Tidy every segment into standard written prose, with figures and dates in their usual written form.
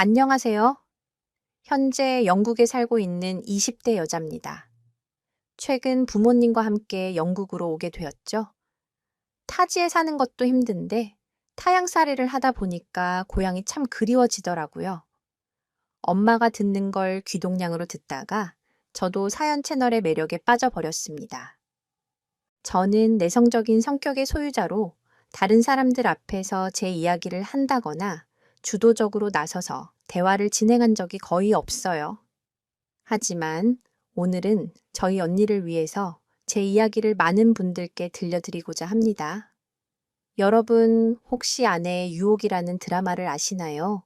안녕하세요. 현재 영국에 살고 있는 20대 여자입니다. 최근 부모님과 함께 영국으로 오게 되었죠. 타지에 사는 것도 힘든데 타향살이를 하다 보니까 고향이 참 그리워지더라고요. 엄마가 듣는 걸 귀동냥으로 듣다가 저도 사연 채널의 매력에 빠져버렸습니다. 저는 내성적인 성격의 소유자로 다른 사람들 앞에서 제 이야기를 한다거나 주도적으로 나서서 대화를 진행한 적이 거의 없어요. 하지만 오늘은 저희 언니를 위해서 제 이야기를 많은 분들께 들려드리고자 합니다. 여러분, 혹시 아내의 유혹이라는 드라마를 아시나요?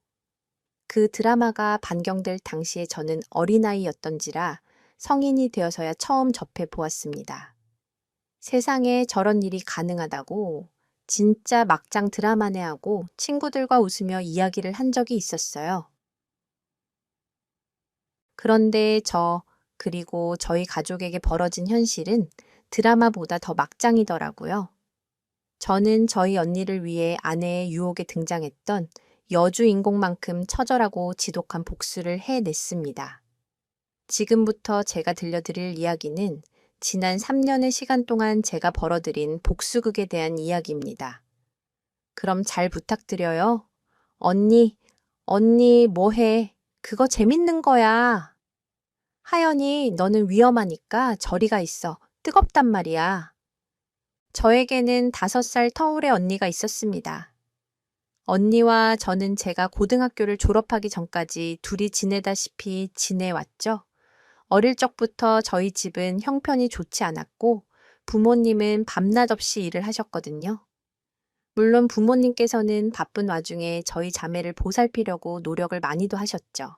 그 드라마가 반경될 당시에 저는 어린아이였던지라 성인이 되어서야 처음 접해 보았습니다. 세상에 저런 일이 가능하다고 진짜 막장 드라마네 하고 친구들과 웃으며 이야기를 한 적이 있었어요. 그런데 그리고 저희 가족에게 벌어진 현실은 드라마보다 더 막장이더라고요. 저는 저희 언니를 위해 아내의 유혹에 등장했던 여주 인공만큼 처절하고 지독한 복수를 해냈습니다. 지금부터 제가 들려드릴 이야기는 지난 3년의 시간 동안 제가 벌어들인 복수극에 대한 이야기입니다. 그럼 잘 부탁드려요. 언니, 뭐해? 그거 재밌는 거야. 하연이, 너는 위험하니까 저리 가 있어. 뜨겁단 말이야. 저에게는 5살 터울의 언니가 있었습니다. 언니와 저는 제가 고등학교를 졸업하기 전까지 둘이 지내다시피 지내왔죠. 어릴 적부터 저희 집은 형편이 좋지 않았고 부모님은 밤낮 없이 일을 하셨거든요. 물론 부모님께서는 바쁜 와중에 저희 자매를 보살피려고 노력을 많이도 하셨죠.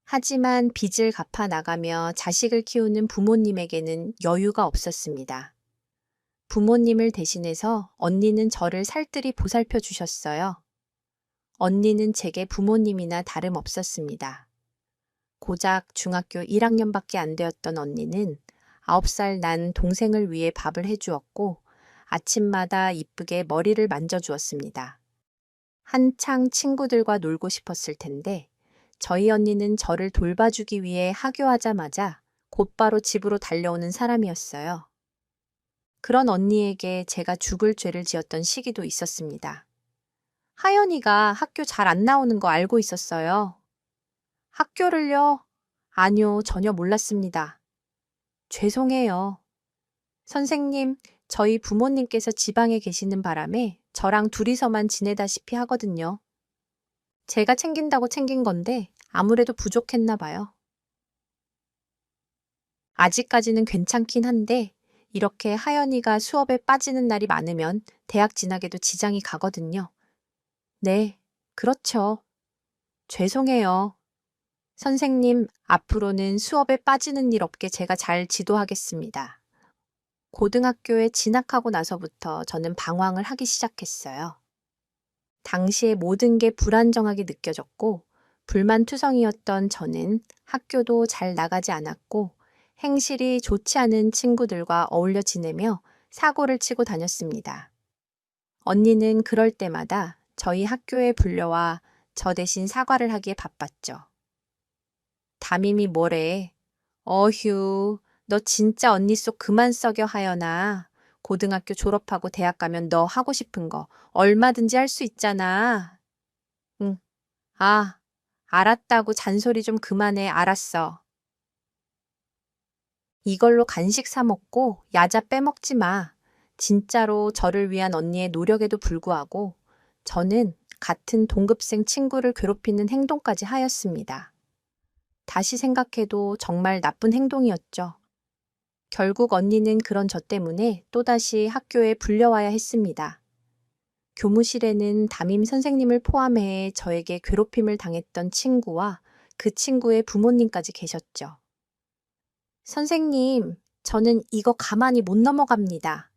하지만 빚을 갚아 나가며 자식을 키우는 부모님에게는 여유가 없었습니다. 부모님을 대신해서 언니는 저를 살뜰히 보살펴 주셨어요. 언니는 제게 부모님이나 다름없었습니다. 고작 중학교 1학년밖에 안 되었던 언니는 9살 난 동생을 위해 밥을 해주었고 아침마다 이쁘게 머리를 만져주었습니다. 한창 친구들과 놀고 싶었을 텐데 저희 언니는 저를 돌봐주기 위해 하교하자마자 곧바로 집으로 달려오는 사람이었어요. 그런 언니에게 제가 죽을 죄를 지었던 시기도 있었습니다. 하연이가 학교 잘 안 나오는 거 알고 있었어요. 학교를요? 아니요, 전혀 몰랐습니다. 죄송해요. 선생님, 저희 부모님께서 지방에 계시는 바람에 저랑 둘이서만 지내다시피 하거든요. 제가 챙긴다고 챙긴 건데 아무래도 부족했나 봐요. 아직까지는 괜찮긴 한데 이렇게 하연이가 수업에 빠지는 날이 많으면 대학 진학에도 지장이 가거든요. 네, 그렇죠. 죄송해요. 선생님, 앞으로는 수업에 빠지는 일 없게 제가 잘 지도하겠습니다. 고등학교에 진학하고 나서부터 저는 방황을 하기 시작했어요. 당시에 모든 게 불안정하게 느껴졌고 불만투성이었던 저는 학교도 잘 나가지 않았고 행실이 좋지 않은 친구들과 어울려 지내며 사고를 치고 다녔습니다. 언니는 그럴 때마다 저희 학교에 불려와 저 대신 사과를 하기에 바빴죠. 담임이 뭐래? 어휴, 너 진짜 언니 속 그만 썩여 하연아. 고등학교 졸업하고 대학 가면 너 하고 싶은 거 얼마든지 할 수 있잖아. 응, 아, 알았다고 잔소리 좀 그만해. 알았어. 이걸로 간식 사 먹고 야자 빼먹지 마. 진짜로 저를 위한 언니의 노력에도 불구하고 저는 같은 동급생 친구를 괴롭히는 행동까지 하였습니다. 다시 생각해도 정말 나쁜 행동이었죠. 결국 언니는 그런 저 때문에 또다시 학교에 불려와야 했습니다. 교무실에는 담임 선생님을 포함해 저에게 괴롭힘을 당했던 친구와 그 친구의 부모님까지 계셨죠. 선생님, 저는 이거 가만히 못 넘어갑니다.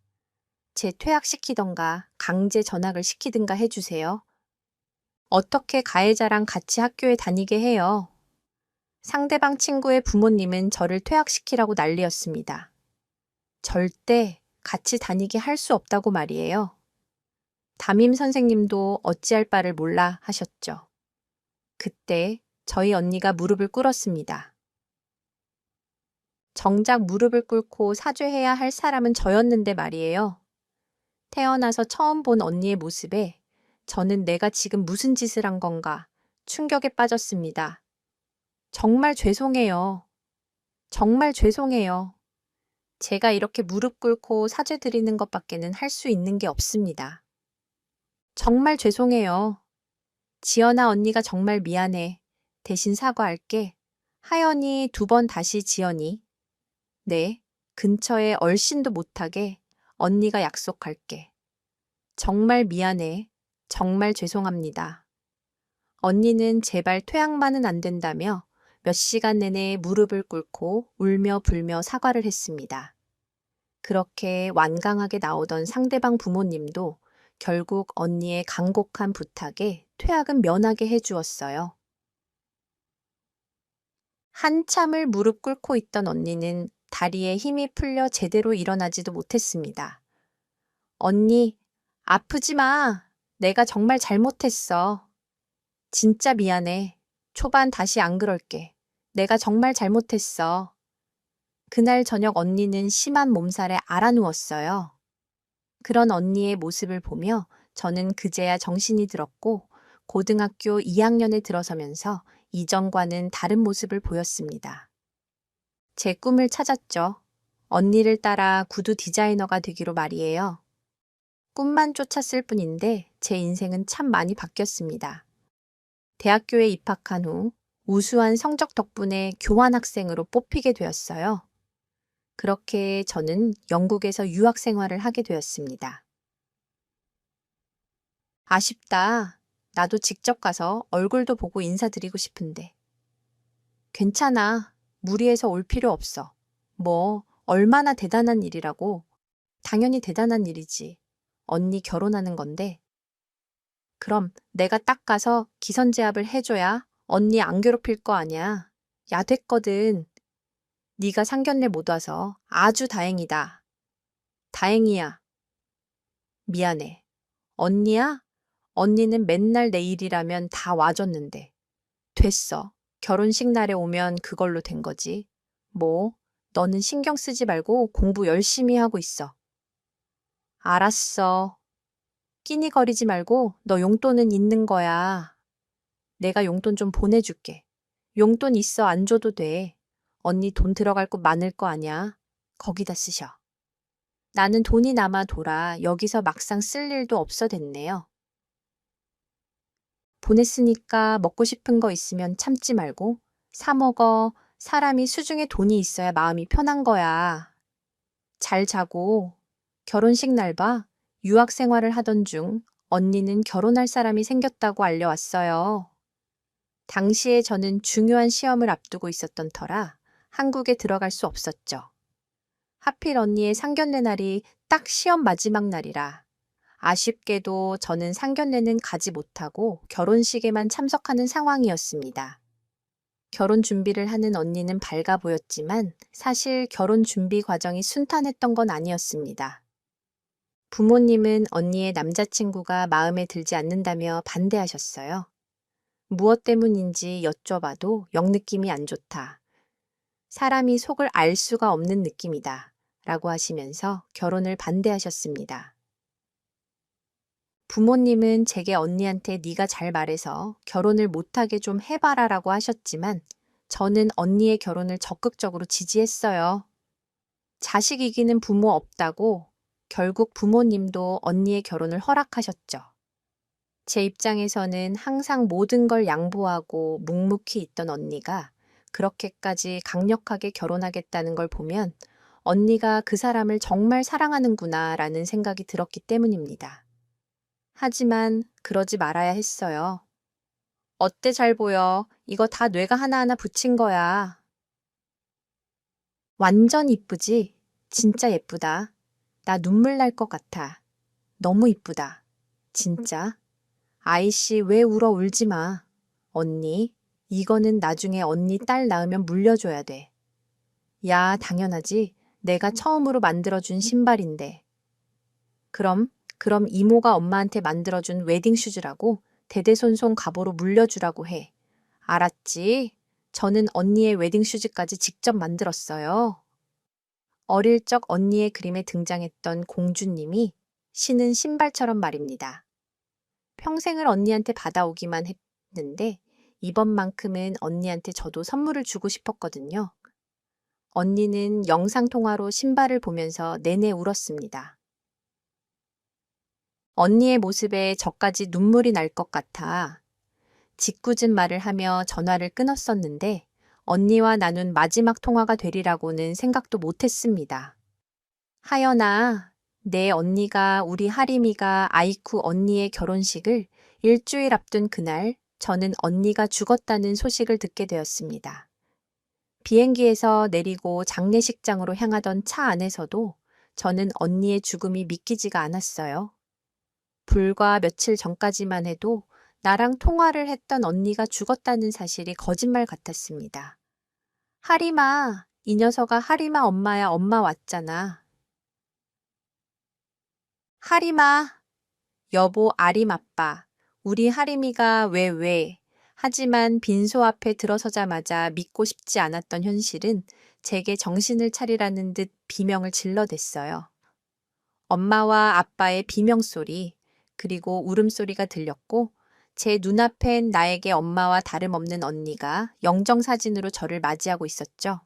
제 퇴학시키던가 강제 전학을 시키든가 해주세요. 어떻게 가해자랑 같이 학교에 다니게 해요? 상대방 친구의 부모님은 저를 퇴학시키라고 난리였습니다. 절대 같이 다니게 할 수 없다고 말이에요. 담임 선생님도 어찌할 바를 몰라 하셨죠. 그때 저희 언니가 무릎을 꿇었습니다. 정작 무릎을 꿇고 사죄해야 할 사람은 저였는데 말이에요. 태어나서 처음 본 언니의 모습에 저는 내가 지금 무슨 짓을 한 건가 충격에 빠졌습니다. 정말 죄송해요. 정말 죄송해요. 제가 이렇게 무릎 꿇고 사죄드리는 것밖에는 할 수 있는 게 없습니다. 정말 죄송해요. 지연아 언니가 정말 미안해. 대신 사과할게. 하연이 2번 다시 지연이. 네, 근처에 얼씬도 못하게 언니가 약속할게. 정말 미안해. 정말 죄송합니다. 언니는 제발 퇴학만은 안 된다며 몇 시간 내내 무릎을 꿇고 울며 불며 사과를 했습니다. 그렇게 완강하게 나오던 상대방 부모님도 결국 언니의 간곡한 부탁에 퇴학은 면하게 해주었어요. 한참을 무릎 꿇고 있던 언니는 다리에 힘이 풀려 제대로 일어나지도 못했습니다. 언니, 아프지 마. 내가 정말 잘못했어. 진짜 미안해. 초반 다시 안 그럴게. 내가 정말 잘못했어. 그날 저녁 언니는 심한 몸살에 앓아누웠어요. 그런 언니의 모습을 보며 저는 그제야 정신이 들었고 고등학교 2학년에 들어서면서 이전과는 다른 모습을 보였습니다. 제 꿈을 찾았죠. 언니를 따라 구두 디자이너가 되기로 말이에요. 꿈만 쫓았을 뿐인데 제 인생은 참 많이 바뀌었습니다. 대학교에 입학한 후 우수한 성적 덕분에 교환학생으로 뽑히게 되었어요. 그렇게 저는 영국에서 유학 생활을 하게 되었습니다. 아쉽다. 나도 직접 가서 얼굴도 보고 인사드리고 싶은데. 괜찮아. 무리해서 올 필요 없어. 뭐, 얼마나 대단한 일이라고. 당연히 대단한 일이지. 언니 결혼하는 건데. 그럼 내가 딱 가서 기선제압을 해줘야 언니 안 괴롭힐 거 아니야. 야 됐거든. 네가 상견례 못 와서 아주 다행이다. 다행이야. 미안해. 언니야? 언니는 맨날 내 일이라면 다 와줬는데. 됐어. 결혼식 날에 오면 그걸로 된 거지. 뭐, 너는 신경 쓰지 말고 공부 열심히 하고 있어. 알았어. 끼니거리지 말고 너 용돈은 있는 거야. 내가 용돈 좀 보내줄게. 용돈 있어 안 줘도 돼. 언니 돈 들어갈 곳 많을 거 아냐. 거기다 쓰셔. 나는 돈이 남아 돌아 여기서 막상 쓸 일도 없어 됐네요. 보냈으니까 먹고 싶은 거 있으면 참지 말고 사 먹어. 사람이 수중에 돈이 있어야 마음이 편한 거야. 잘 자고. 결혼식 날 봐. 유학 생활을 하던 중 언니는 결혼할 사람이 생겼다고 알려왔어요. 당시에 저는 중요한 시험을 앞두고 있었던 터라 한국에 들어갈 수 없었죠. 하필 언니의 상견례 날이 딱 시험 마지막 날이라 아쉽게도 저는 상견례는 가지 못하고 결혼식에만 참석하는 상황이었습니다. 결혼 준비를 하는 언니는 밝아 보였지만 사실 결혼 준비 과정이 순탄했던 건 아니었습니다. 부모님은 언니의 남자친구가 마음에 들지 않는다며 반대하셨어요. 무엇 때문인지 여쭤봐도 영 느낌이 안 좋다. 사람이 속을 알 수가 없는 느낌이다. 라고 하시면서 결혼을 반대하셨습니다. 부모님은 제게 언니한테 네가 잘 말해서 결혼을 못하게 좀 해봐라 라고 하셨지만 저는 언니의 결혼을 적극적으로 지지했어요. 자식 이기는 부모 없다고 결국 부모님도 언니의 결혼을 허락하셨죠. 제 입장에서는 항상 모든 걸 양보하고 묵묵히 있던 언니가 그렇게까지 강력하게 결혼하겠다는 걸 보면 언니가 그 사람을 정말 사랑하는구나 라는 생각이 들었기 때문입니다. 하지만 그러지 말아야 했어요. 어때 잘 보여. 이거 다 뇌가 하나하나 붙인 거야. 완전 이쁘지? 진짜 예쁘다. 나 눈물 날 것 같아. 너무 이쁘다. 진짜. 아이씨 왜 울어 울지 마. 언니, 이거는 나중에 언니 딸 낳으면 물려줘야 돼. 야, 당연하지. 내가 처음으로 만들어준 신발인데. 그럼 그럼 이모가 엄마한테 만들어준 웨딩 슈즈라고 대대손손 가보로 물려주라고 해. 알았지? 저는 언니의 웨딩 슈즈까지 직접 만들었어요. 어릴 적 언니의 그림에 등장했던 공주님이 신은 신발처럼 말입니다. 평생을 언니한테 받아오기만 했는데 이번만큼은 언니한테 저도 선물을 주고 싶었거든요. 언니는 영상통화로 신발을 보면서 내내 울었습니다. 언니의 모습에 저까지 눈물이 날 것 같아 짓궂은 말을 하며 전화를 끊었었는데 언니와 나눈 마지막 통화가 되리라고는 생각도 못했습니다. 하연아, 내 언니가 우리 하림이가 아이쿠 언니의 결혼식을 일주일 앞둔 그날 저는 언니가 죽었다는 소식을 듣게 되었습니다. 비행기에서 내리고 장례식장으로 향하던 차 안에서도 저는 언니의 죽음이 믿기지가 않았어요. 불과 며칠 전까지만 해도 나랑 통화를 했던 언니가 죽었다는 사실이 거짓말 같았습니다. 하림아, 이 녀석아 하림아 엄마야 엄마 왔잖아. 하림아, 여보 아림 아빠, 우리 하림이가 왜. 하지만 빈소 앞에 들어서자마자 믿고 싶지 않았던 현실은 제게 정신을 차리라는 듯 비명을 질러댔어요. 엄마와 아빠의 비명소리, 그리고 울음소리가 들렸고 제 눈앞엔 나에게 엄마와 다름없는 언니가 영정사진으로 저를 맞이하고 있었죠.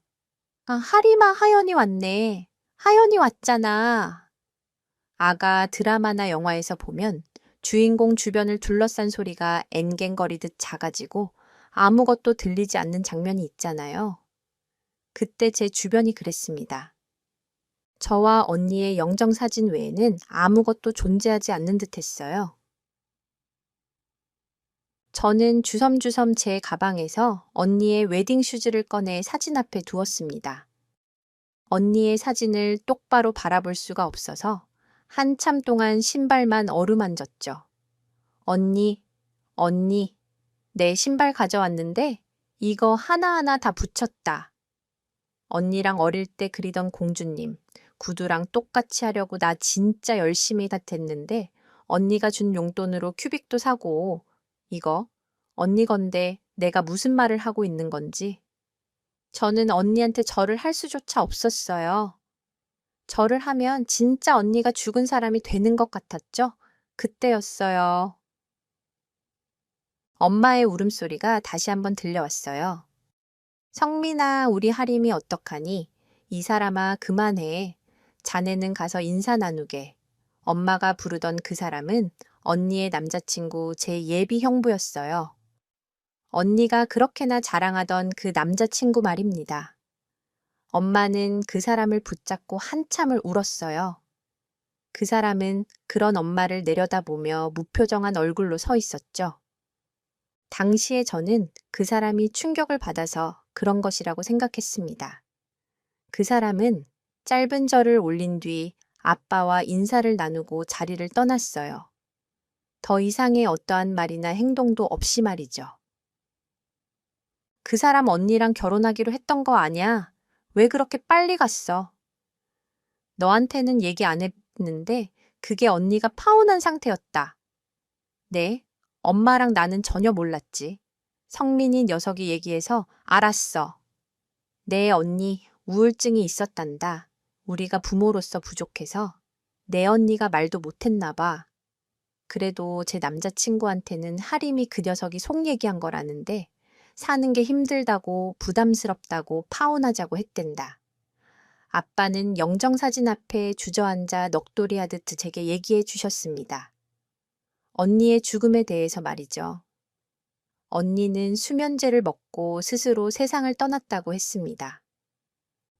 아, 하림아 하연이 왔네. 하연이 왔잖아. 아가 드라마나 영화에서 보면 주인공 주변을 둘러싼 소리가 앵갱거리듯 작아지고 아무것도 들리지 않는 장면이 있잖아요. 그때 제 주변이 그랬습니다. 저와 언니의 영정사진 외에는 아무것도 존재하지 않는 듯 했어요. 저는 주섬주섬 제 가방에서 언니의 웨딩 슈즈를 꺼내 사진 앞에 두었습니다. 언니의 사진을 똑바로 바라볼 수가 없어서 한참 동안 신발만 어루만졌죠. 언니, 내 신발 가져왔는데 이거 하나하나 다 붙였다. 언니랑 어릴 때 그리던 공주님, 구두랑 똑같이 하려고 나 진짜 열심히 닷했는데 언니가 준 용돈으로 큐빅도 사고 이거 언니 건데 내가 무슨 말을 하고 있는 건지. 저는 언니한테 절을 할 수조차 없었어요. 절을 하면 진짜 언니가 죽은 사람이 되는 것 같았죠? 그때였어요. 엄마의 울음소리가 다시 한번 들려왔어요. 성민아, 우리 하림이 어떡하니? 이 사람아, 그만해. 자네는 가서 인사 나누게. 엄마가 부르던 그 사람은 언니의 남자친구 제 예비 형부였어요. 언니가 그렇게나 자랑하던 그 남자친구 말입니다. 엄마는 그 사람을 붙잡고 한참을 울었어요. 그 사람은 그런 엄마를 내려다보며 무표정한 얼굴로 서 있었죠. 당시에 저는 그 사람이 충격을 받아서 그런 것이라고 생각했습니다. 그 사람은 짧은 절을 올린 뒤 아빠와 인사를 나누고 자리를 떠났어요. 더 이상의 어떠한 말이나 행동도 없이 말이죠. 그 사람 언니랑 결혼하기로 했던 거 아냐? 왜 그렇게 빨리 갔어? 너한테는 얘기 안 했는데 그게 언니가 파혼한 상태였다. 네, 엄마랑 나는 전혀 몰랐지. 성민이 녀석이 얘기해서 알았어. 내 언니 우울증이 있었단다. 우리가 부모로서 부족해서 내 언니가 말도 못했나 봐. 그래도 제 남자친구한테는 하림이 그 녀석이 속 얘기한 거라는데 사는 게 힘들다고 부담스럽다고 파혼하자고 했댄다. 아빠는 영정사진 앞에 주저앉아 넋돌이하듯 제게 얘기해 주셨습니다. 언니의 죽음에 대해서 말이죠. 언니는 수면제를 먹고 스스로 세상을 떠났다고 했습니다.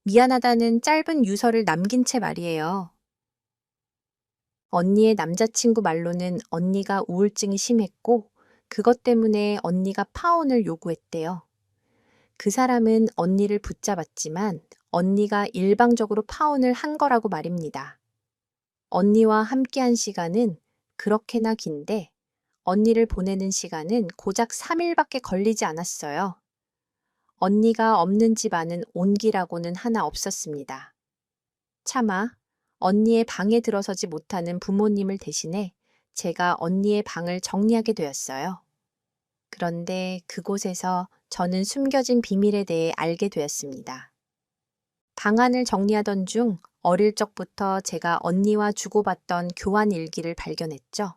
미안하다는 짧은 유서를 남긴 채 말이에요. 언니의 남자친구 말로는 언니가 우울증이 심했고 그것 때문에 언니가 파혼을 요구했대요. 그 사람은 언니를 붙잡았지만 언니가 일방적으로 파혼을 한 거라고 말입니다. 언니와 함께한 시간은 그렇게나 긴데 언니를 보내는 시간은 고작 3일밖에 걸리지 않았어요. 언니가 없는 집안은 온기라고는 하나 없었습니다. 차마 언니의 방에 들어서지 못하는 부모님을 대신해 제가 언니의 방을 정리하게 되었어요. 그런데 그곳에서 저는 숨겨진 비밀에 대해 알게 되었습니다. 방안을 정리하던 중 어릴 적부터 제가 언니와 주고받던 교환 일기를 발견했죠.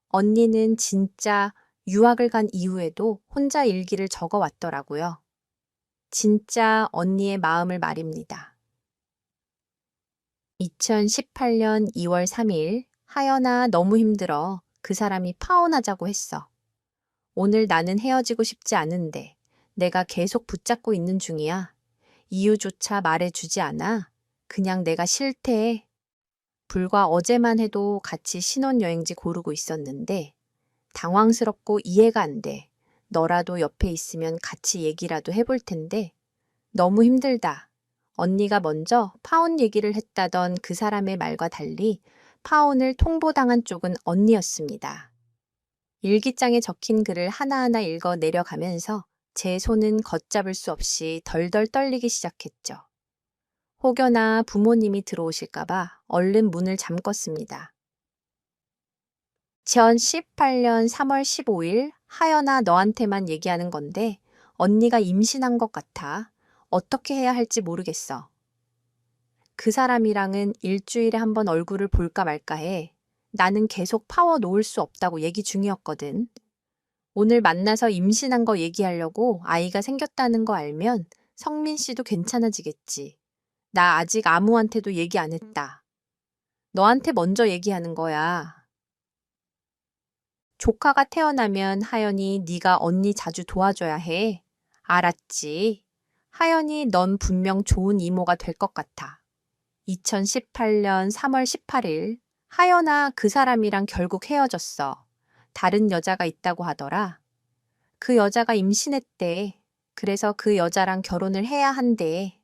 언니는 진짜 유학을 간 이후에도 혼자 일기를 적어 왔더라고요. 진짜 언니의 마음을 말입니다. 2018년 2월 3일, 하연아, 너무 힘들어. 그 사람이 파혼하자고 했어. 오늘 나는 헤어지고 싶지 않은데 내가 계속 붙잡고 있는 중이야. 이유조차 말해주지 않아. 그냥 내가 싫대. 불과 어제만 해도 같이 신혼여행지 고르고 있었는데 당황스럽고 이해가 안 돼. 너라도 옆에 있으면 같이 얘기라도 해볼 텐데 너무 힘들다. 언니가 먼저 파혼 얘기를 했다던 그 사람의 말과 달리 파혼을 통보당한 쪽은 언니였습니다. 일기장에 적힌 글을 하나하나 읽어 내려가면서 제 손은 걷잡을 수 없이 덜덜 떨리기 시작했죠. 혹여나 부모님이 들어오실까봐 얼른 문을 잠궜습니다. 2018년 3월 15일, 하연아, 너한테만 얘기하는 건데 언니가 임신한 것 같아. 어떻게 해야 할지 모르겠어. 그 사람이랑은 일주일에 한 번 얼굴을 볼까 말까 해. 나는 계속 파워 놓을 수 없다고 얘기 중이었거든. 오늘 만나서 임신한 거 얘기하려고 아이가 생겼다는 거 알면 성민 씨도 괜찮아지겠지. 나 아직 아무한테도 얘기 안 했다. 너한테 먼저 얘기하는 거야. 조카가 태어나면 하연이 네가 언니 자주 도와줘야 해. 알았지? 하연이 넌 분명 좋은 이모가 될 것 같아. 2018년 3월 18일, 하연아, 그 사람이랑 결국 헤어졌어. 다른 여자가 있다고 하더라. 그 여자가 임신했대. 그래서 그 여자랑 결혼을 해야 한대.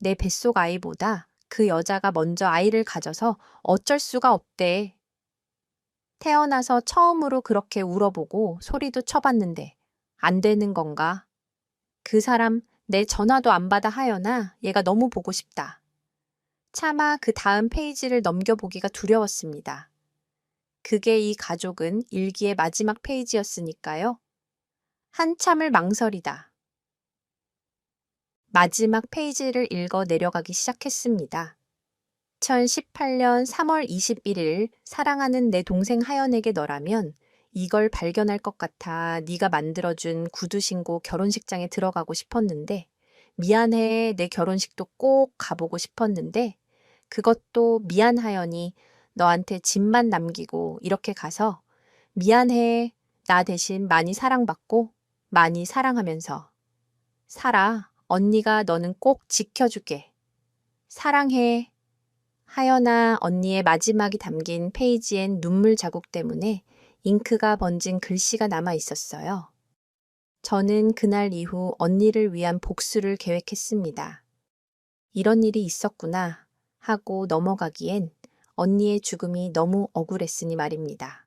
내 뱃속 아이보다 그 여자가 먼저 아이를 가져서 어쩔 수가 없대. 태어나서 처음으로 그렇게 울어보고 소리도 쳐봤는데 안 되는 건가? 그 사람 내 전화도 안 받아 하여나 얘가 너무 보고 싶다. 차마 그 다음 페이지를 넘겨보기가 두려웠습니다. 그게 이 가족은 일기의 마지막 페이지였으니까요. 한참을 망설이다. 마지막 페이지를 읽어 내려가기 시작했습니다. 2018년 3월 21일 사랑하는 내 동생 하연에게 너라면 이걸 발견할 것 같아 네가 만들어준 구두 신고 결혼식장에 들어가고 싶었는데 미안해 내 결혼식도 꼭 가보고 싶었는데 그것도 미안하여니 너한테 짐만 남기고 이렇게 가서 미안해 나 대신 많이 사랑받고 많이 사랑하면서 살아 언니가 너는 꼭 지켜줄게 사랑해 하연아 언니의 마지막이 담긴 페이지엔 눈물 자국 때문에 잉크가 번진 글씨가 남아 있었어요. 저는 그날 이후 언니를 위한 복수를 계획했습니다. 이런 일이 있었구나 하고 넘어가기엔 언니의 죽음이 너무 억울했으니 말입니다.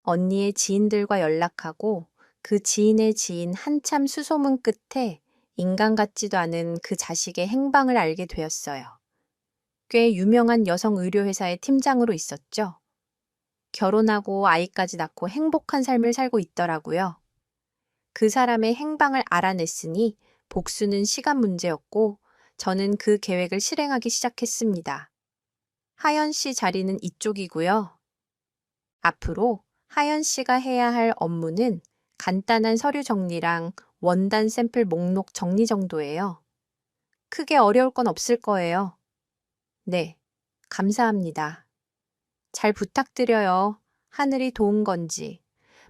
언니의 지인들과 연락하고 그 지인의 지인 한참 수소문 끝에 인간 같지도 않은 그 자식의 행방을 알게 되었어요. 꽤 유명한 여성 의료회사의 팀장으로 있었죠. 결혼하고 아이까지 낳고 행복한 삶을 살고 있더라고요. 그 사람의 행방을 알아냈으니 복수는 시간 문제였고 저는 그 계획을 실행하기 시작했습니다. 하연 씨 자리는 이쪽이고요. 앞으로 하연 씨가 해야 할 업무는 간단한 서류 정리랑 원단 샘플 목록 정리 정도예요. 크게 어려울 건 없을 거예요. 네, 감사합니다. 잘 부탁드려요. 하늘이 도운 건지.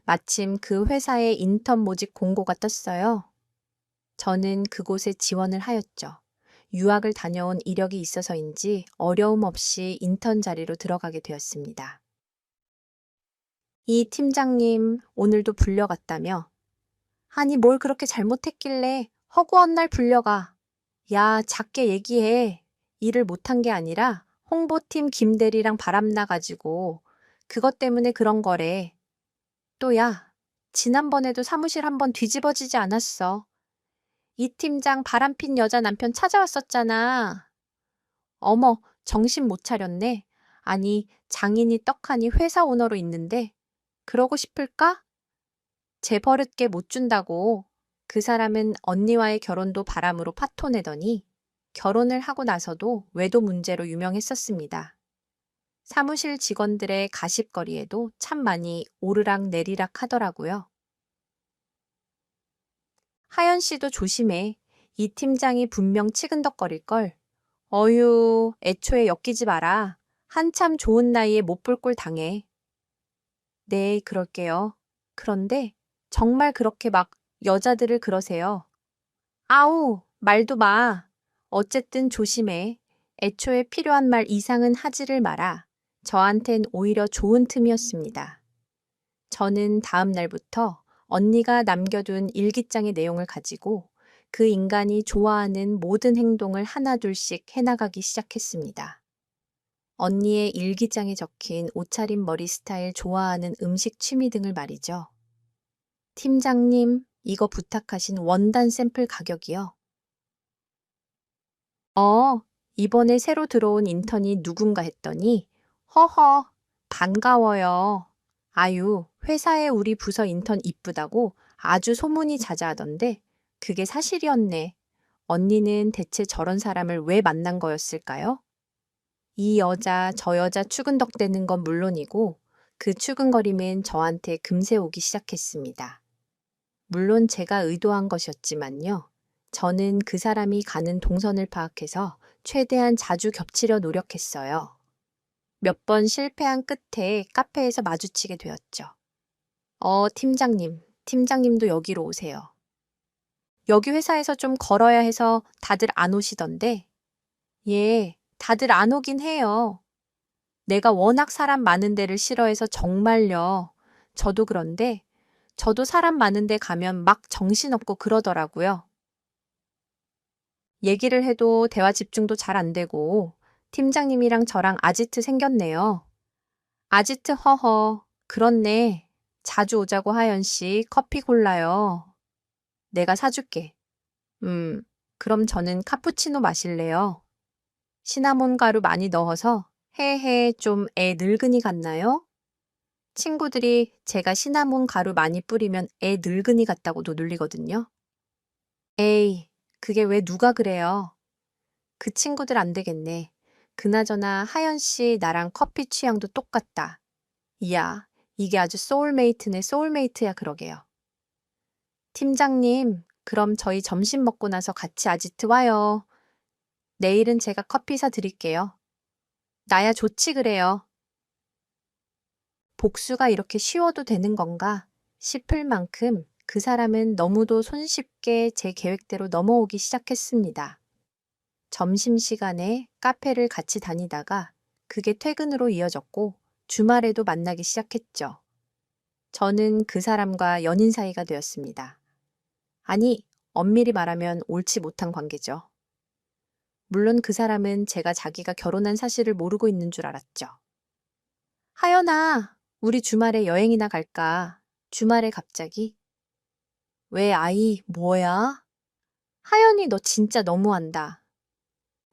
마침 그 회사에 인턴 모집 공고가 떴어요. 저는 그곳에 지원을 하였죠. 유학을 다녀온 이력이 있어서인지 어려움 없이 인턴 자리로 들어가게 되었습니다. 이 팀장님 오늘도 불려갔다며. 아니 뭘 그렇게 잘못했길래 허구한 날 불려가. 야 작게 얘기해. 일을 못한 게 아니라 홍보팀 김대리랑 바람나가지고 그것 때문에 그런 거래. 또 야, 지난번에도 사무실 한번 뒤집어지지 않았어. 이 팀장 바람핀 여자 남편 찾아왔었잖아. 어머, 정신 못 차렸네. 아니, 장인이 떡하니 회사 오너로 있는데 그러고 싶을까? 제 버릇게 못 준다고. 그 사람은 언니와의 결혼도 바람으로 파토내더니 결혼을 하고 나서도 외도 문제로 유명했었습니다. 사무실 직원들의 가십거리에도 참 많이 오르락 내리락 하더라고요. 하연 씨도 조심해. 이 팀장이 분명 치근덕거릴걸. 어휴, 애초에 엮이지 마라. 한참 좋은 나이에 못 볼 꼴 당해. 네, 그럴게요. 그런데 정말 그렇게 막 여자들을 그러세요. 아우, 말도 마. 어쨌든 조심해. 애초에 필요한 말 이상은 하지를 마라. 저한텐 오히려 좋은 틈이었습니다. 저는 다음 날부터 언니가 남겨둔 일기장의 내용을 가지고 그 인간이 좋아하는 모든 행동을 하나둘씩 해나가기 시작했습니다. 언니의 일기장에 적힌 옷차림, 머리 스타일, 좋아하는 음식, 취미 등을 말이죠. 팀장님, 이거 부탁하신 원단 샘플 가격이요. 이번에 새로 들어온 인턴이 누군가 했더니, 허허, 반가워요. 아유, 회사에 우리 부서 인턴 이쁘다고 아주 소문이 자자하던데, 그게 사실이었네. 언니는 대체 저런 사람을 왜 만난 거였을까요? 이 여자, 저 여자 추근덕대는 건 물론이고, 그 추근거림은 저한테 금세 오기 시작했습니다. 물론 제가 의도한 것이었지만요. 저는 그 사람이 가는 동선을 파악해서 최대한 자주 겹치려 노력했어요. 몇 번 실패한 끝에 카페에서 마주치게 되었죠. 팀장님, 팀장님도 여기로 오세요. 여기 회사에서 좀 걸어야 해서 다들 안 오시던데. 예, 다들 안 오긴 해요. 내가 워낙 사람 많은 데를 싫어해서 정말요. 저도 그런데 저도 사람 많은 데 가면 막 정신없고 그러더라고요. 얘기를 해도 대화 집중도 잘 안 되고 팀장님이랑 저랑 아지트 생겼네요. 아지트 허허. 그렇네. 자주 오자고 하연 씨 커피 골라요. 내가 사줄게. 음, 그럼 저는 카푸치노 마실래요? 시나몬 가루 많이 넣어서 헤헤 좀 애 늙은이 같나요? 친구들이 제가 시나몬 가루 많이 뿌리면 애 늙은이 같다고 놀리거든요. 에이, 그게 왜 누가 그래요? 그 친구들 안 되겠네. 그나저나 하연 씨 나랑 커피 취향도 똑같다. 이야, 이게 아주 소울메이트네 소울메이트야 그러게요. 팀장님, 그럼 저희 점심 먹고 나서 같이 아지트 와요. 내일은 제가 커피 사 드릴게요. 나야 좋지 그래요. 복수가 이렇게 쉬워도 되는 건가 싶을 만큼 그 사람은 너무도 손쉽게 제 계획대로 넘어오기 시작했습니다. 점심시간에 카페를 같이 다니다가 그게 퇴근으로 이어졌고 주말에도 만나기 시작했죠. 저는 그 사람과 연인 사이가 되었습니다. 아니, 엄밀히 말하면 옳지 못한 관계죠. 물론 그 사람은 제가 자기가 결혼한 사실을 모르고 있는 줄 알았죠. 하연아, 우리 주말에 여행이나 갈까? 주말에 갑자기? 왜 아이, 뭐야? 하연이 너 진짜 너무한다.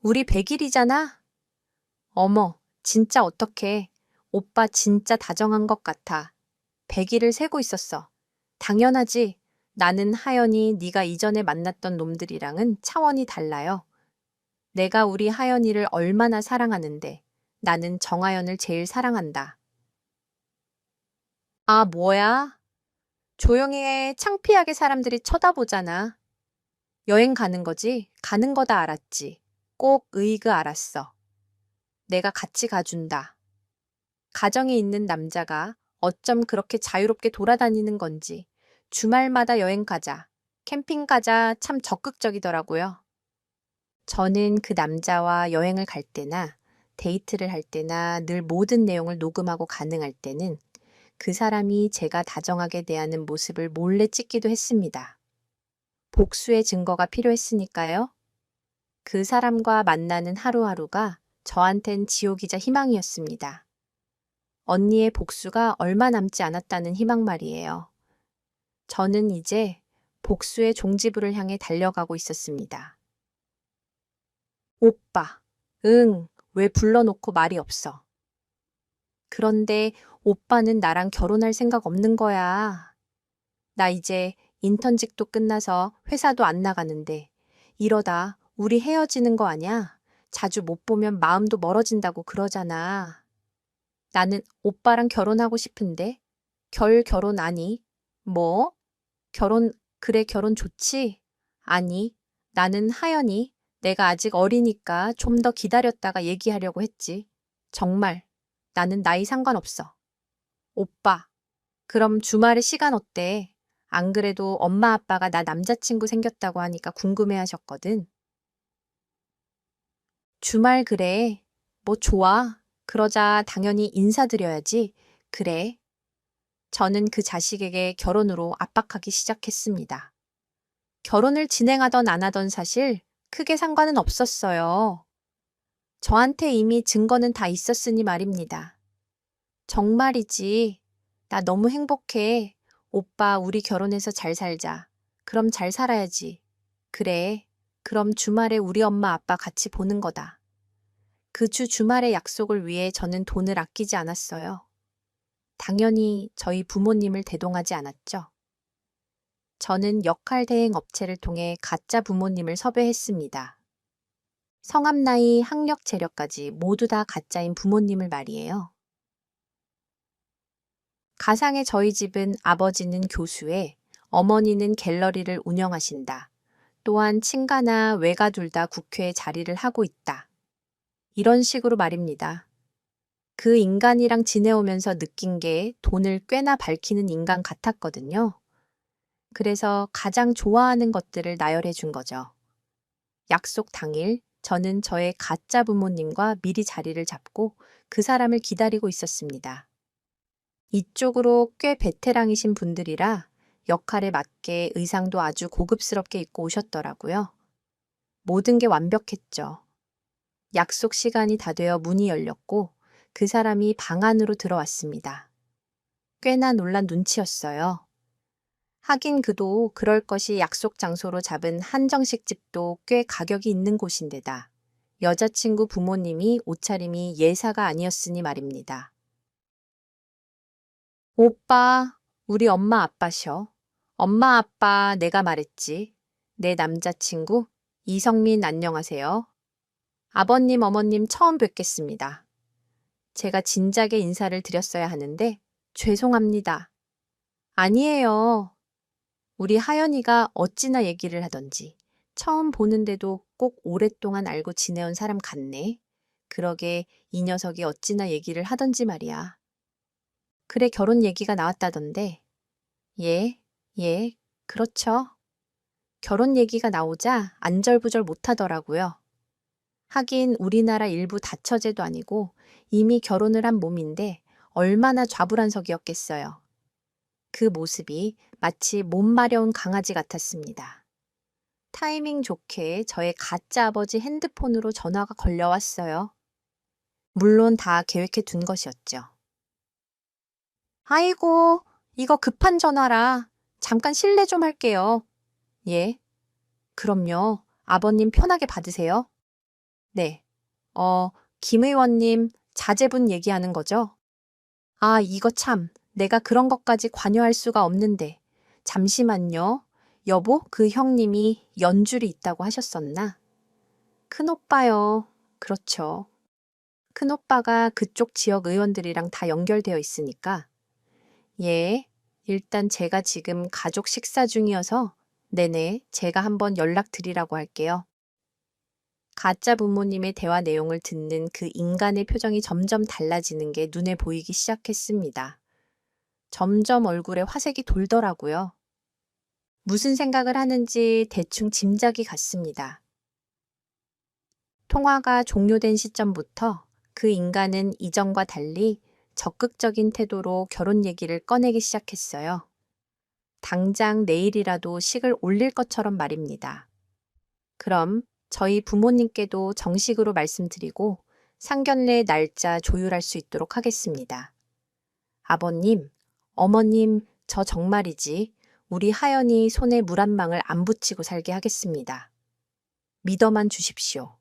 우리 100일이잖아? 어머, 진짜 어떡해. 오빠 진짜 다정한 것 같아. 100일을 세고 있었어. 당연하지. 나는 하연이 네가 이전에 만났던 놈들이랑은 차원이 달라요. 내가 우리 하연이를 얼마나 사랑하는데 나는 정하연을 제일 사랑한다. 아, 뭐야? 조용히 해. 창피하게 사람들이 쳐다보잖아. 여행 가는 거지? 가는 거다 알았지. 꼭 의그 알았어. 내가 같이 가준다. 가정에 있는 남자가 어쩜 그렇게 자유롭게 돌아다니는 건지 주말마다 여행 가자, 캠핑 가자 참 적극적이더라고요. 저는 그 남자와 여행을 갈 때나 데이트를 할 때나 늘 모든 내용을 녹음하고 가능할 때는 그 사람이 제가 다정하게 대하는 모습을 몰래 찍기도 했습니다. 복수의 증거가 필요했으니까요. 그 사람과 만나는 하루하루가 저한텐 지옥이자 희망이었습니다. 언니의 복수가 얼마 남지 않았다는 희망 말이에요. 저는 이제 복수의 종지부를 향해 달려가고 있었습니다. 오빠, 응, 왜 불러놓고 말이 없어. 그런데 오빠는 나랑 결혼할 생각 없는 거야. 나 이제 인턴직도 끝나서 회사도 안 나가는데 이러다 우리 헤어지는 거 아냐? 자주 못 보면 마음도 멀어진다고 그러잖아. 나는 오빠랑 결혼하고 싶은데 결혼 아니? 뭐? 그래 결혼 좋지? 아니, 나는 하연이 내가 아직 어리니까 좀 더 기다렸다가 얘기하려고 했지. 정말 나는 나이 상관없어. 오빠, 그럼 주말에 시간 어때? 안 그래도 엄마 아빠가 나 남자친구 생겼다고 하니까 궁금해 하셨거든. 주말 그래. 뭐 좋아. 그러자 당연히 인사드려야지. 그래. 저는 그 자식에게 결혼으로 압박하기 시작했습니다. 결혼을 진행하던 안 하던 사실 크게 상관은 없었어요. 저한테 이미 증거는 다 있었으니 말입니다. 정말이지. 나 너무 행복해. 오빠, 우리 결혼해서 잘 살자. 그럼 잘 살아야지. 그래. 그럼 주말에 우리 엄마 아빠 같이 보는 거다. 그 주 주말의 약속을 위해 저는 돈을 아끼지 않았어요. 당연히 저희 부모님을 대동하지 않았죠. 저는 역할 대행 업체를 통해 가짜 부모님을 섭외했습니다. 성함, 나이, 학력, 재력까지 모두 다 가짜인 부모님을 말이에요. 가상의 저희 집은 아버지는 교수에 어머니는 갤러리를 운영하신다. 또한 친가나 외가 둘 다 국회에 자리를 하고 있다. 이런 식으로 말입니다. 그 인간이랑 지내오면서 느낀 게 돈을 꽤나 밝히는 인간 같았거든요. 그래서 가장 좋아하는 것들을 나열해 준 거죠. 약속 당일 저는 저의 가짜 부모님과 미리 자리를 잡고 그 사람을 기다리고 있었습니다. 이쪽으로 꽤 베테랑이신 분들이라 역할에 맞게 의상도 아주 고급스럽게 입고 오셨더라고요. 모든 게 완벽했죠. 약속 시간이 다 되어 문이 열렸고 그 사람이 방 안으로 들어왔습니다. 꽤나 놀란 눈치였어요. 하긴 그도 그럴 것이 약속 장소로 잡은 한정식 집도 꽤 가격이 있는 곳인데다 여자친구 부모님이 옷차림이 예사가 아니었으니 말입니다. 오빠, 우리 엄마 아빠셔. 엄마 아빠 내가 말했지. 내 남자친구 이성민 안녕하세요. 아버님 어머님 처음 뵙겠습니다. 제가 진작에 인사를 드렸어야 하는데 죄송합니다. 아니에요. 우리 하연이가 어찌나 얘기를 하던지 처음 보는데도 꼭 오랫동안 알고 지내온 사람 같네. 그러게 이 녀석이 어찌나 얘기를 하던지 말이야. 그래 결혼 얘기가 나왔다던데. 예, 예, 그렇죠. 결혼 얘기가 나오자 안절부절 못하더라고요. 하긴 우리나라 일부 다처제도 아니고 이미 결혼을 한 몸인데 얼마나 좌불안석이었겠어요. 그 모습이 마치 몸 마려운 강아지 같았습니다. 타이밍 좋게 저의 가짜 아버지 핸드폰으로 전화가 걸려왔어요. 물론 다 계획해 둔 것이었죠. 아이고, 이거 급한 전화라. 잠깐 실례 좀 할게요. 예, 그럼요. 아버님 편하게 받으세요. 네. 어, 김 의원님 자제분 얘기하는 거죠? 아, 이거 참. 내가 그런 것까지 관여할 수가 없는데. 잠시만요. 여보, 그 형님이 연줄이 있다고 하셨었나? 큰오빠요. 그렇죠. 큰오빠가 그쪽 지역 의원들이랑 다 연결되어 있으니까. 예, 일단 제가 지금 가족 식사 중이어서 네네, 제가 한번 연락드리라고 할게요. 가짜 부모님의 대화 내용을 듣는 그 인간의 표정이 점점 달라지는 게 눈에 보이기 시작했습니다. 점점 얼굴에 화색이 돌더라고요. 무슨 생각을 하는지 대충 짐작이 갔습니다. 통화가 종료된 시점부터 그 인간은 이전과 달리 적극적인 태도로 결혼 얘기를 꺼내기 시작했어요. 당장 내일이라도 식을 올릴 것처럼 말입니다. 그럼 저희 부모님께도 정식으로 말씀드리고 상견례 날짜 조율할 수 있도록 하겠습니다. 아버님, 어머님, 저 정말이지 우리 하연이 손에 물 한 방울 안 붙이고 살게 하겠습니다. 믿어만 주십시오.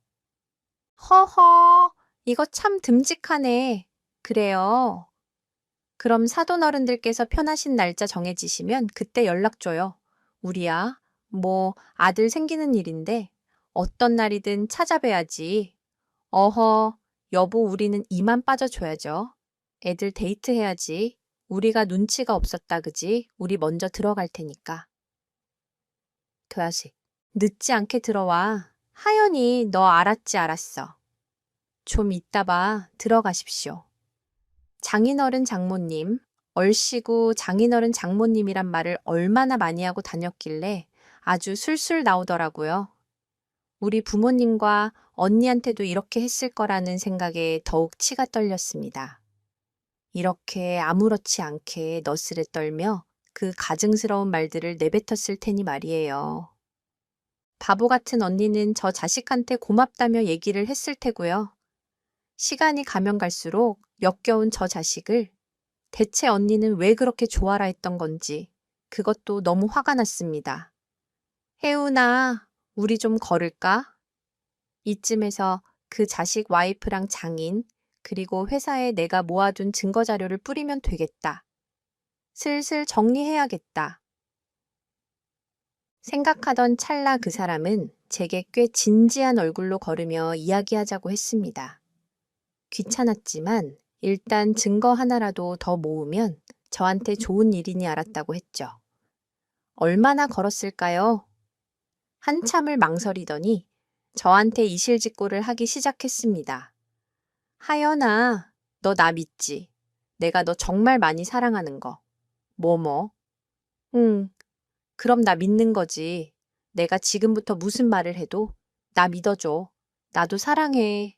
허허, 이거 참 듬직하네. 그래요. 그럼 사돈 어른들께서 편하신 날짜 정해지시면 그때 연락 줘요. 우리야, 뭐 아들 생기는 일인데 어떤 날이든 찾아뵈야지. 어허, 여보 우리는 이만 빠져줘야죠. 애들 데이트해야지. 우리가 눈치가 없었다 그지? 우리 먼저 들어갈 테니까. 그 아식, 늦지 않게 들어와. 하연이 너 알았지 알았어. 좀 이따 봐. 들어가십시오. 장인어른 장모님, 얼씨구 장인어른 장모님이란 말을 얼마나 많이 하고 다녔길래 아주 술술 나오더라고요. 우리 부모님과 언니한테도 이렇게 했을 거라는 생각에 더욱 치가 떨렸습니다. 이렇게 아무렇지 않게 너스레 떨며 그 가증스러운 말들을 내뱉었을 테니 말이에요. 바보 같은 언니는 저 자식한테 고맙다며 얘기를 했을 테고요. 시간이 가면 갈수록 역겨운 저 자식을 대체 언니는 왜 그렇게 좋아라 했던 건지 그것도 너무 화가 났습니다. 혜훈아, 우리 좀 걸을까? 이쯤에서 그 자식 와이프랑 장인, 그리고 회사에 내가 모아둔 증거 자료를 뿌리면 되겠다. 슬슬 정리해야겠다. 생각하던 찰나 그 사람은 제게 꽤 진지한 얼굴로 걸으며 이야기하자고 했습니다. 귀찮았지만 일단 증거 하나라도 더 모으면 저한테 좋은 일이니 알았다고 했죠. 얼마나 걸었을까요? 한참을 망설이더니 저한테 이실직고를 하기 시작했습니다. 하연아, 너 나 믿지? 내가 너 정말 많이 사랑하는 거. 뭐? 응, 그럼 나 믿는 거지. 내가 지금부터 무슨 말을 해도 나 믿어줘. 나도 사랑해.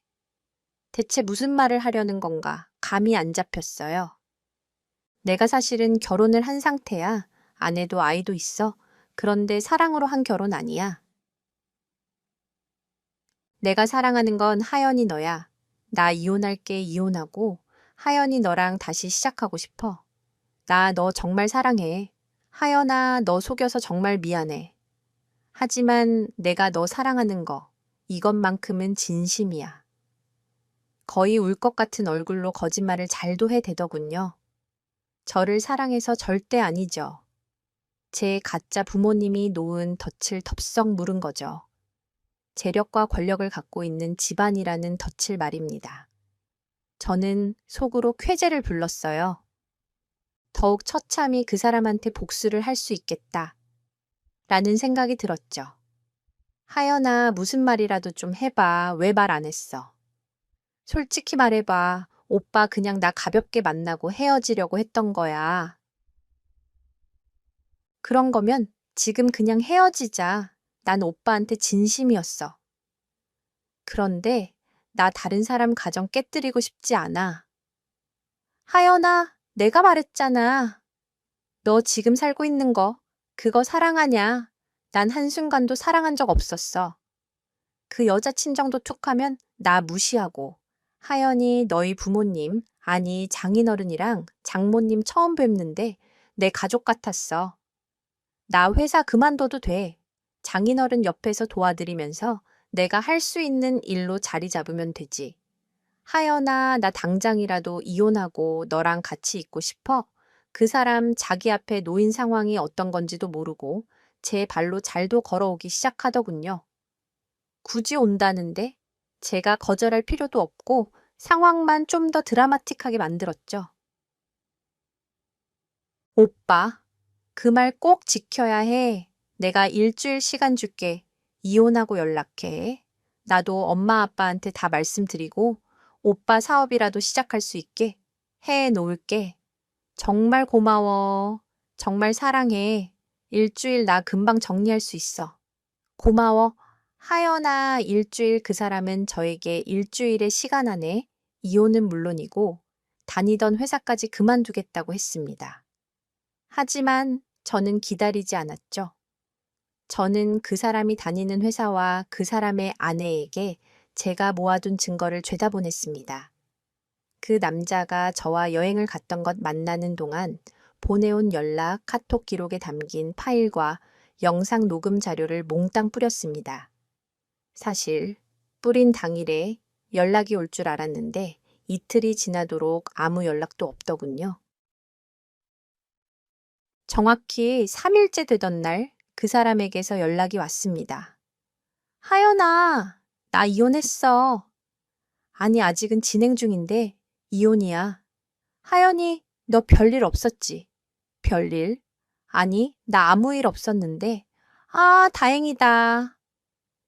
대체 무슨 말을 하려는 건가 감이 안 잡혔어요. 내가 사실은 결혼을 한 상태야. 아내도 아이도 있어. 그런데 사랑으로 한 결혼 아니야. 내가 사랑하는 건 하연이 너야. 나 이혼할게 이혼하고 하연이 너랑 다시 시작하고 싶어. 나 너 정말 사랑해. 하연아, 너 속여서 정말 미안해. 하지만 내가 너 사랑하는 거, 이것만큼은 진심이야. 거의 울 것 같은 얼굴로 거짓말을 잘도 해대더군요. 저를 사랑해서 절대 아니죠. 제 가짜 부모님이 놓은 덫을 덥석 물은 거죠. 재력과 권력을 갖고 있는 집안이라는 덫을 말입니다. 저는 속으로 쾌재를 불렀어요. 더욱 처참히 그 사람한테 복수를 할 수 있겠다. 라는 생각이 들었죠. 하연아, 무슨 말이라도 좀 해봐. 왜 말 안 했어? 솔직히 말해봐. 오빠 그냥 나 가볍게 만나고 헤어지려고 했던 거야. 그런 거면 지금 그냥 헤어지자. 난 오빠한테 진심이었어. 그런데 나 다른 사람 가정 깨뜨리고 싶지 않아. 하연아, 내가 말했잖아. 너 지금 살고 있는 거, 그거 사랑하냐? 난 한순간도 사랑한 적 없었어. 그 여자 친정도 툭하면 나 무시하고. 하연이 너희 부모님, 아니 장인어른이랑 장모님 처음 뵙는데 내 가족 같았어. 나 회사 그만둬도 돼. 장인어른 옆에서 도와드리면서 내가 할 수 있는 일로 자리 잡으면 되지. 하연아, 나 당장이라도 이혼하고 너랑 같이 있고 싶어? 그 사람 자기 앞에 놓인 상황이 어떤 건지도 모르고 제 발로 잘도 걸어오기 시작하더군요. 굳이 온다는데 제가 거절할 필요도 없고 상황만 좀 더 드라마틱하게 만들었죠. 오빠, 그 말 꼭 지켜야 해. 내가 일주일 시간 줄게. 이혼하고 연락해. 나도 엄마 아빠한테 다 말씀드리고 오빠 사업이라도 시작할 수 있게 해 놓을게. 정말 고마워. 정말 사랑해. 일주일 나 금방 정리할 수 있어. 고마워. 하연아, 일주일 그 사람은 저에게 일주일의 시간 안에 이혼은 물론이고 다니던 회사까지 그만두겠다고 했습니다. 하지만 저는 기다리지 않았죠. 저는 그 사람이 다니는 회사와 그 사람의 아내에게 제가 모아둔 증거를 죄다 보냈습니다. 그 남자가 저와 여행을 갔던 것 만나는 동안 보내온 연락, 카톡 기록에 담긴 파일과 영상 녹음 자료를 몽땅 뿌렸습니다. 사실 뿌린 당일에 연락이 올 줄 알았는데 이틀이 지나도록 아무 연락도 없더군요. 정확히 3일째 되던 날 그 사람에게서 연락이 왔습니다. 하연아, 나 이혼했어. 아니, 아직은 진행 중인데 이혼이야. 하연이, 너 별일 없었지? 별일? 아니, 나 아무 일 없었는데. 아, 다행이다.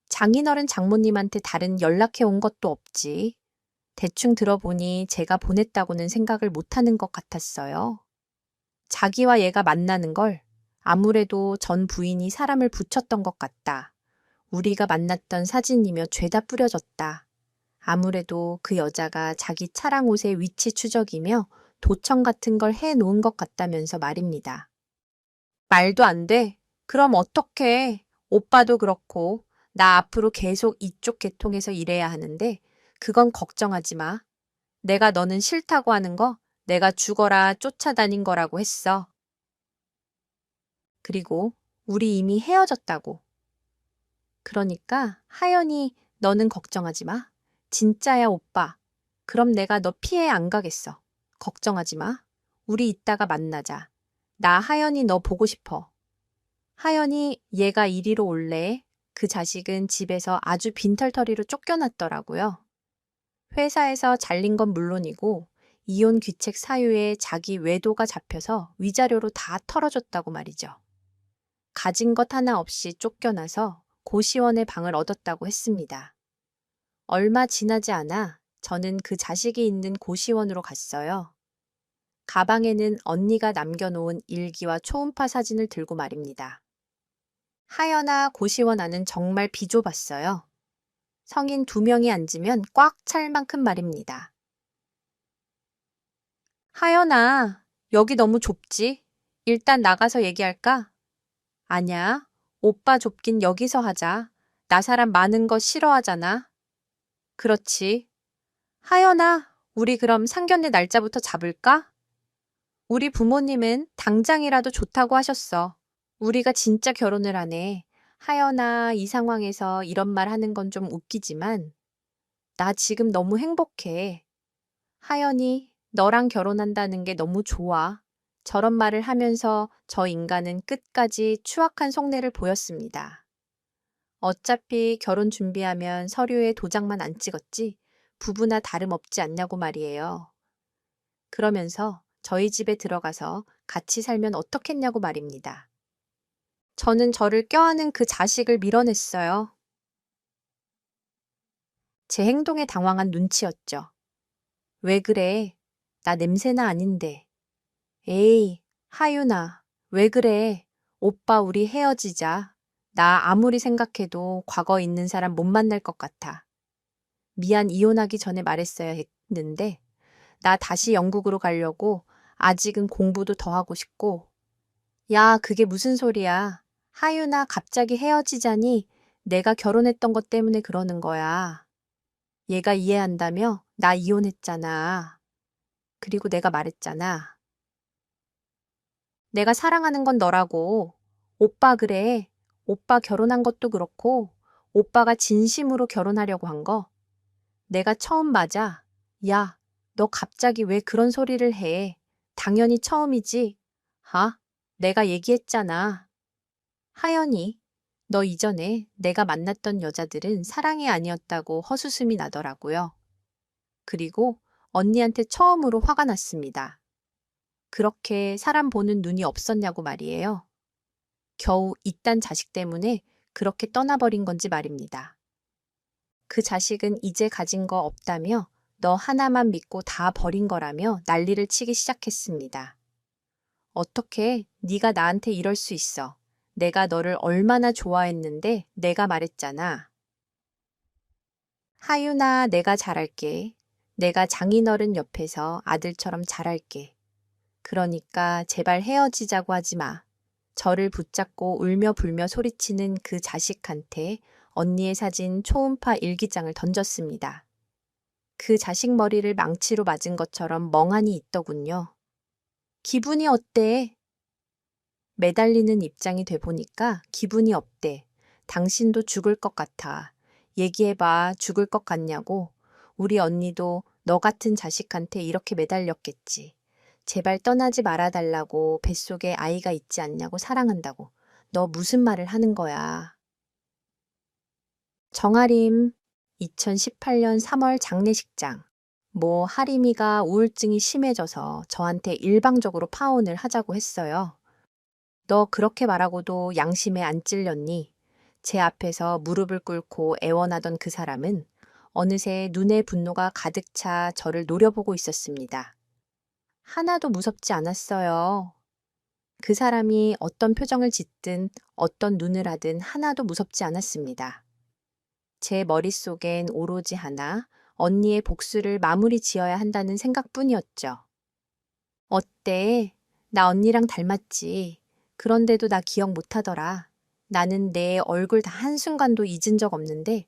장인어른 장모님한테 다른 연락해 온 것도 없지. 대충 들어보니 제가 보냈다고는 생각을 못하는 것 같았어요. 자기와 얘가 만나는 걸 아무래도 전 부인이 사람을 붙였던 것 같다. 우리가 만났던 사진이며 죄다 뿌려졌다. 아무래도 그 여자가 자기 차랑 옷의 위치 추적이며 도청 같은 걸 해놓은 것 같다면서 말입니다. 말도 안 돼. 그럼 어떡해. 오빠도 그렇고 나 앞으로 계속 이쪽 계통에서 일해야 하는데 그건 걱정하지 마. 내가 너는 싫다고 하는 거 내가 죽어라 쫓아다닌 거라고 했어. 그리고 우리 이미 헤어졌다고. 그러니까 하연이 너는 걱정하지 마. 진짜야 오빠. 그럼 내가 너 피해 안 가겠어. 걱정하지 마. 우리 이따가 만나자. 나 하연이 너 보고 싶어. 하연이 얘가 이리로 올래. 그 자식은 집에서 아주 빈털터리로 쫓겨났더라고요. 회사에서 잘린 건 물론이고 이혼 귀책 사유에 자기 외도가 잡혀서 위자료로 다 털어줬다고 말이죠. 가진 것 하나 없이 쫓겨나서 고시원의 방을 얻었다고 했습니다. 얼마 지나지 않아 저는 그 자식이 있는 고시원으로 갔어요. 가방에는 언니가 남겨놓은 일기와 초음파 사진을 들고 말입니다. 하연아, 고시원 안은 정말 비좁았어요. 성인 2명이 앉으면 꽉 찰 만큼 말입니다. 하연아, 여기 너무 좁지? 일단 나가서 얘기할까? 아냐, 오빠 좁긴 여기서 하자. 나 사람 많은 거 싫어하잖아. 그렇지. 하연아, 우리 그럼 상견례 날짜부터 잡을까? 우리 부모님은 당장이라도 좋다고 하셨어. 우리가 진짜 결혼을 하네. 하연아, 이 상황에서 이런 말 하는 건 좀 웃기지만 나 지금 너무 행복해. 하연이 너랑 결혼한다는 게 너무 좋아. 저런 말을 하면서 저 인간은 끝까지 추악한 속내를 보였습니다. 어차피 결혼 준비하면 서류에 도장만 안 찍었지 부부나 다름없지 않냐고 말이에요. 그러면서 저희 집에 들어가서 같이 살면 어떻겠냐고 말입니다. 저는 저를 껴안은 그 자식을 밀어냈어요. 제 행동에 당황한 눈치였죠. 왜 그래? 나 냄새나 아닌데. 에이, 하윤아, 왜 그래? 오빠 우리 헤어지자. 나 아무리 생각해도 과거 있는 사람 못 만날 것 같아. 미안 이혼하기 전에 말했어야 했는데 나 다시 영국으로 가려고 아직은 공부도 더 하고 싶고. 야, 그게 무슨 소리야. 하윤아 갑자기 헤어지자니 내가 결혼했던 것 때문에 그러는 거야. 얘가 이해한다며? 나 이혼했잖아. 그리고 내가 말했잖아. 내가 사랑하는 건 너라고. 오빠 그래. 오빠 결혼한 것도 그렇고 오빠가 진심으로 결혼하려고 한 거. 내가 처음 맞아. 야, 너 갑자기 왜 그런 소리를 해? 당연히 처음이지. 하? 내가 얘기했잖아. 하연이, 너 이전에 내가 만났던 여자들은 사랑이 아니었다고 허수음이 나더라고요. 그리고 언니한테 처음으로 화가 났습니다. 그렇게 사람 보는 눈이 없었냐고 말이에요. 겨우 이딴 자식 때문에 그렇게 떠나버린 건지 말입니다. 그 자식은 이제 가진 거 없다며 너 하나만 믿고 다 버린 거라며 난리를 치기 시작했습니다. 어떻게 네가 나한테 이럴 수 있어. 내가 너를 얼마나 좋아했는데 내가 말했잖아. 하윤아, 내가 잘할게. 내가 장인어른 옆에서 아들처럼 잘할게. 그러니까 제발 헤어지자고 하지 마. 저를 붙잡고 울며 불며 소리치는 그 자식한테 언니의 사진 초음파 일기장을 던졌습니다. 그 자식 머리를 망치로 맞은 것처럼 멍하니 있더군요. 기분이 어때? 매달리는 입장이 돼 보니까 기분이 없대. 당신도 죽을 것 같아. 얘기해봐. 죽을 것 같냐고. 우리 언니도 너 같은 자식한테 이렇게 매달렸겠지. 제발 떠나지 말아달라고 뱃속에 아이가 있지 않냐고 사랑한다고. 너 무슨 말을 하는 거야. 정아림 2018년 3월 장례식장. 하림이가 우울증이 심해져서 저한테 일방적으로 파혼을 하자고 했어요. 너 그렇게 말하고도 양심에 안 찔렸니? 제 앞에서 무릎을 꿇고 애원하던 그 사람은 어느새 눈에 분노가 가득 차 저를 노려보고 있었습니다. 하나도 무섭지 않았어요. 그 사람이 어떤 표정을 짓든 어떤 눈을 하든 하나도 무섭지 않았습니다. 제 머릿속엔 오로지 하나, 언니의 복수를 마무리 지어야 한다는 생각뿐이었죠. 어때? 나 언니랑 닮았지. 그런데도 나 기억 못하더라. 나는 내 얼굴 다 한순간도 잊은 적 없는데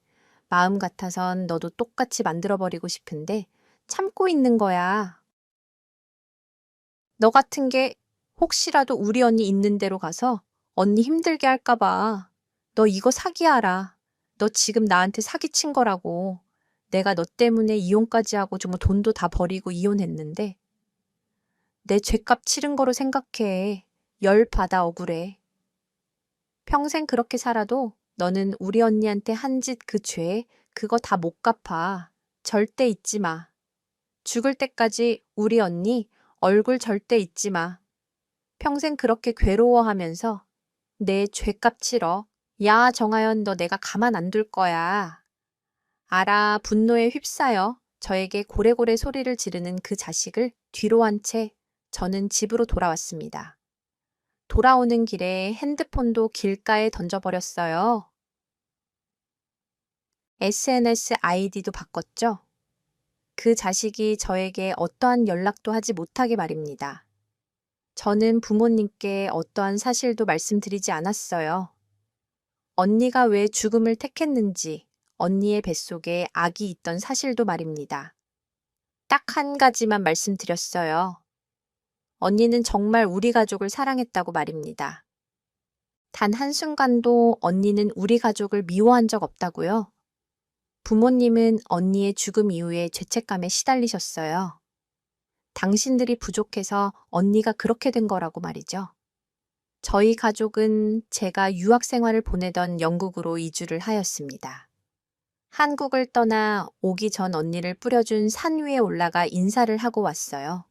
마음 같아선 너도 똑같이 만들어버리고 싶은데 참고 있는 거야. 너 같은 게 혹시라도 우리 언니 있는 데로 가서 언니 힘들게 할까 봐. 너 이거 사기야라. 너 지금 나한테 사기친 거라고. 내가 너 때문에 이혼까지 하고 정말 돈도 다 버리고 이혼했는데 내 죗값 치른 거로 생각해. 열 받아 억울해. 평생 그렇게 살아도 너는 우리 언니한테 한 짓 그 죄, 그거 다 못 갚아. 절대 잊지 마. 죽을 때까지 우리 언니 얼굴 절대 잊지 마. 평생 그렇게 괴로워하면서 내 죗값 치러. 야, 정하연, 너 내가 가만 안 둘 거야. 알아, 분노에 휩싸여 저에게 고래고래 소리를 지르는 그 자식을 뒤로 한 채 저는 집으로 돌아왔습니다. 돌아오는 길에 핸드폰도 길가에 던져버렸어요. SNS 아이디도 바꿨죠. 그 자식이 저에게 어떠한 연락도 하지 못하게 말입니다. 저는 부모님께 어떠한 사실도 말씀드리지 않았어요. 언니가 왜 죽음을 택했는지, 언니의 뱃속에 아기 있던 사실도 말입니다. 딱 한 가지만 말씀드렸어요. 언니는 정말 우리 가족을 사랑했다고 말입니다. 단 한순간도 언니는 우리 가족을 미워한 적 없다고요. 부모님은 언니의 죽음 이후에 죄책감에 시달리셨어요. 당신들이 부족해서 언니가 그렇게 된 거라고 말이죠. 저희 가족은 제가 유학 생활을 보내던 영국으로 이주를 하였습니다. 한국을 떠나 오기 전 언니를 뿌려준 산 위에 올라가 인사를 하고 왔어요.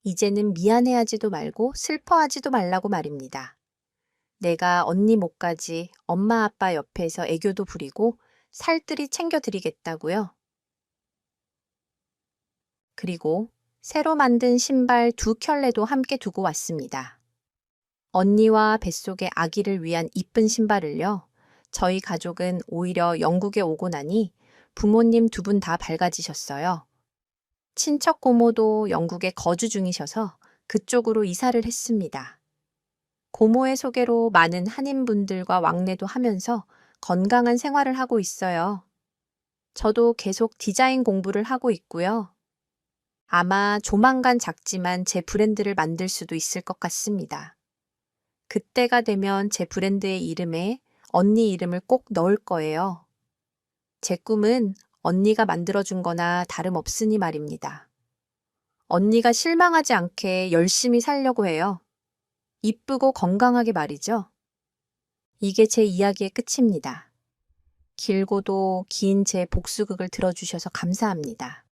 이제는 미안해하지도 말고 슬퍼하지도 말라고 말입니다. 내가 언니 목까지 엄마 아빠 옆에서 애교도 부리고 살뜰히 챙겨드리겠다고요. 그리고 새로 만든 신발 2켤레도 함께 두고 왔습니다. 언니와 뱃속의 아기를 위한 이쁜 신발을요. 저희 가족은 오히려 영국에 오고 나니 부모님 2분 다 밝아지셨어요. 친척 고모도 영국에 거주 중이셔서 그쪽으로 이사를 했습니다. 고모의 소개로 많은 한인분들과 왕래도 하면서 건강한 생활을 하고 있어요. 저도 계속 디자인 공부를 하고 있고요. 아마 조만간 작지만 제 브랜드를 만들 수도 있을 것 같습니다. 그때가 되면 제 브랜드의 이름에 언니 이름을 꼭 넣을 거예요. 제 꿈은 언니가 만들어준 거나 다름없으니 말입니다. 언니가 실망하지 않게 열심히 살려고 해요. 이쁘고 건강하게 말이죠. 이게 제 이야기의 끝입니다. 길고도 긴 제 복수극을 들어주셔서 감사합니다.